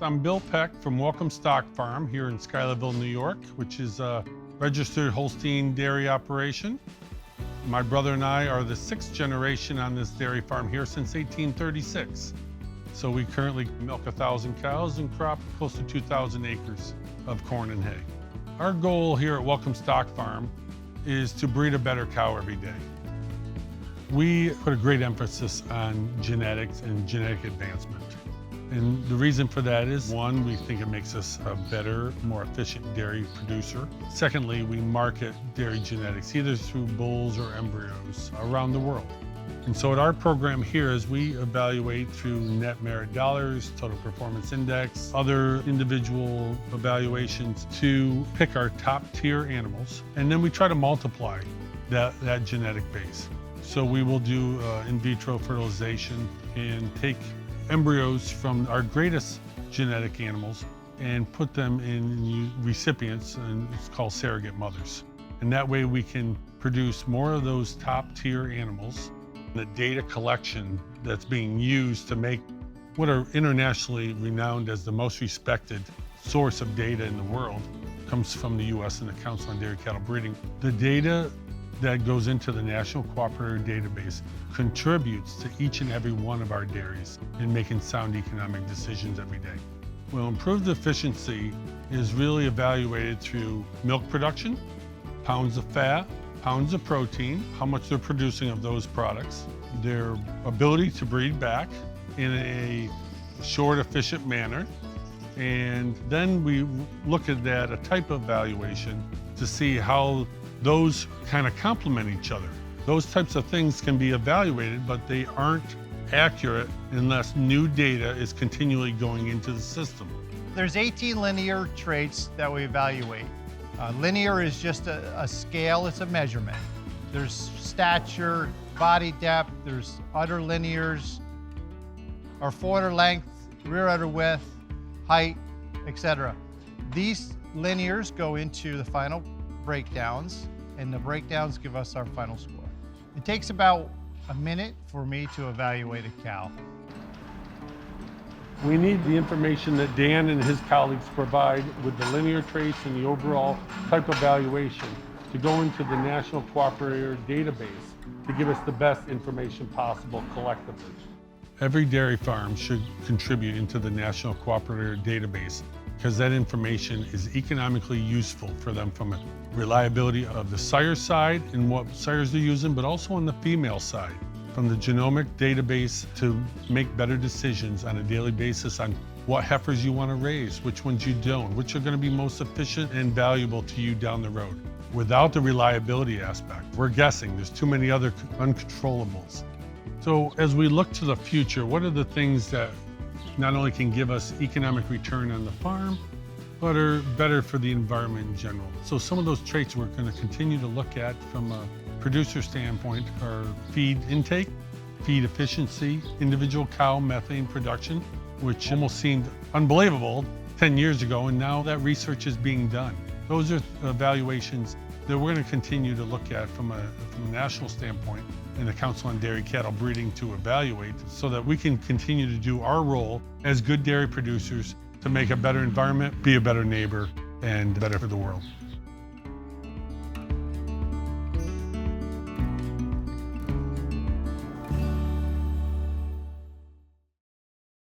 I'm Bill Peck from Welcome Stock Farm here in Schuylerville, New York, which is a registered Holstein dairy operation. My brother and I are the 6th generation on this dairy farm here since 1836. So we currently milk 1,000 cows and crop close to 2,000 acres of corn and hay. Our goal here at Welcome Stock Farm is to breed a better cow every day. We put a great emphasis on genetics and genetic advancement. And the reason for that is, one, we think it makes us a better, more efficient dairy producer. Secondly, we market dairy genetics either through bulls or embryos around the world. And so at our program here, as we evaluate through net merit dollars, total performance index, other individual evaluations to pick our top tier animals, and then we try to multiply that genetic base. So we will do in vitro fertilization and take embryos from our greatest genetic animals and put them in recipients, and it's called surrogate mothers. And that way we can produce more of those top tier animals. The data collection that's being used to make what are internationally renowned as the most respected source of data in the world comes from the U.S. and the Council on Dairy Cattle Breeding. The data that goes into the National Cooperator Database contributes to each and every one of our dairies in making sound economic decisions every day. Well, improved efficiency is really evaluated through milk production, pounds of fat, pounds of protein, how much they're producing of those products, their ability to breed back in a short, efficient manner. And then we look at that, a type of evaluation, to see how those kind of complement each other. Those types of things can be evaluated, but they aren't accurate unless new data is continually going into the system. There's 18 linear traits that we evaluate. Linear is just a scale, it's a measurement. There's stature, body depth, there's udder linears, or forudder length, rear udder width, height, etc. These linears go into the final breakdowns, and the breakdowns give us our final score. It takes about a minute for me to evaluate a cow. We need the information that Dan and his colleagues provide with the linear traits and the overall type evaluation to go into the National Cooperator Database to give us the best information possible collectively. Every dairy farm should contribute into the National Cooperator Database because that information is economically useful for them from a reliability of the sire side and what sires they're using, but also on the female side, from the genomic database to make better decisions on a daily basis on what heifers you want to raise, which ones you don't, which are going to be most efficient and valuable to you down the road. Without the reliability aspect, we're guessing. There's too many other uncontrollables. So as we look to the future, what are the things that not only can give us economic return on the farm, but are better for the environment in general? So some of those traits we're going to continue to look at from a producer standpoint are feed intake, feed efficiency, individual cow methane production, which almost seemed unbelievable 10 years ago, and now that research is being done. Those are evaluations that we're going to continue to look at from a national standpoint in the Council on Dairy Cattle Breeding to evaluate so that we can continue to do our role as good dairy producers to make a better environment, be a better neighbor, and better for the world.